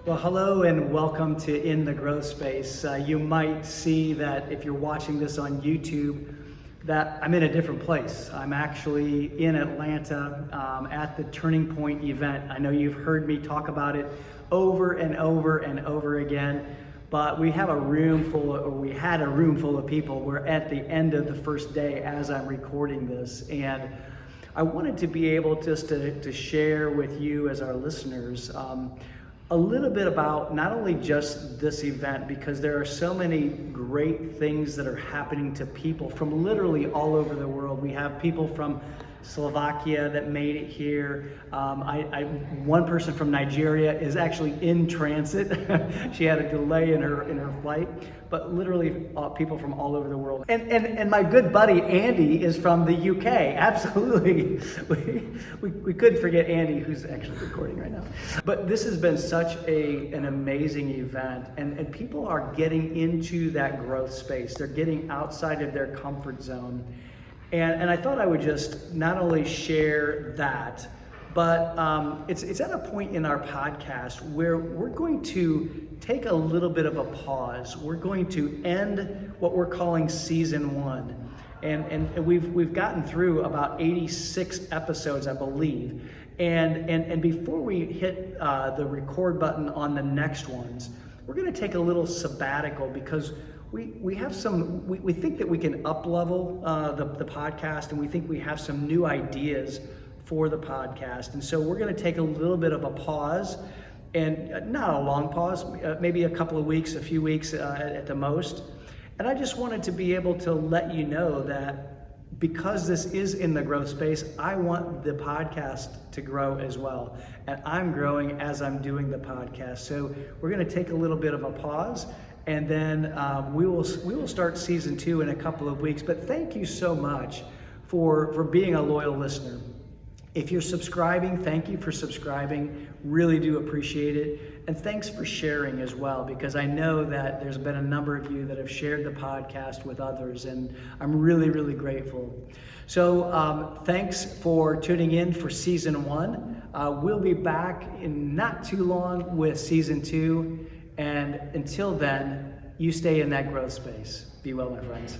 Well, hello and welcome to In the Growth Space. You might see that if you're watching this on YouTube, that I'm in a different place. I'm actually in Atlanta at the Turning Point event. I know you've heard me talk about it over and over and over again, but we have a room full of, or we had a room full of people. We're at the end of the first day as I'm recording this, and I wanted to be able just to share with you as our listeners a little bit about not only just this event, because there are so many great things that are happening to people from literally all over the world. We have people from Slovakia that made it here. One person from Nigeria is actually in transit. She had a delay in her flight, but literally people from all over the world. And my good buddy Andy is from the UK. Absolutely, we couldn't forget Andy, who's actually recording right now. But this has been such an amazing event, and people are getting into that growth space. They're getting outside of their comfort zone. And I thought I would just not only share that, but it's at a point in our podcast where we're going to take a little bit of a pause. We're going to end what we're calling season 1. And we've gotten through about 86 episodes, I believe. And before we hit the record button on the next ones, we're going to take a little sabbatical, because we have we think that we can up-level the podcast, and we think we have some new ideas for the podcast. And so we're going to take a little bit of a pause, and not a long pause, maybe a couple of weeks, a few weeks at the most. And I just wanted to be able to let you know that because this is in the growth space, I want the podcast to grow as well. And I'm growing as I'm doing the podcast. So we're going to take a little bit of a pause, and then we will start season 2 in a couple of weeks. But thank you so much for being a loyal listener. If you're subscribing, thank you for subscribing. Really do appreciate it. And thanks for sharing as well, because I know that there's been a number of you that have shared the podcast with others, and I'm really, really grateful. So thanks for tuning in for season 1. We'll be back in not too long with season 2. And until then, you stay in that growth space. Be well, my friends.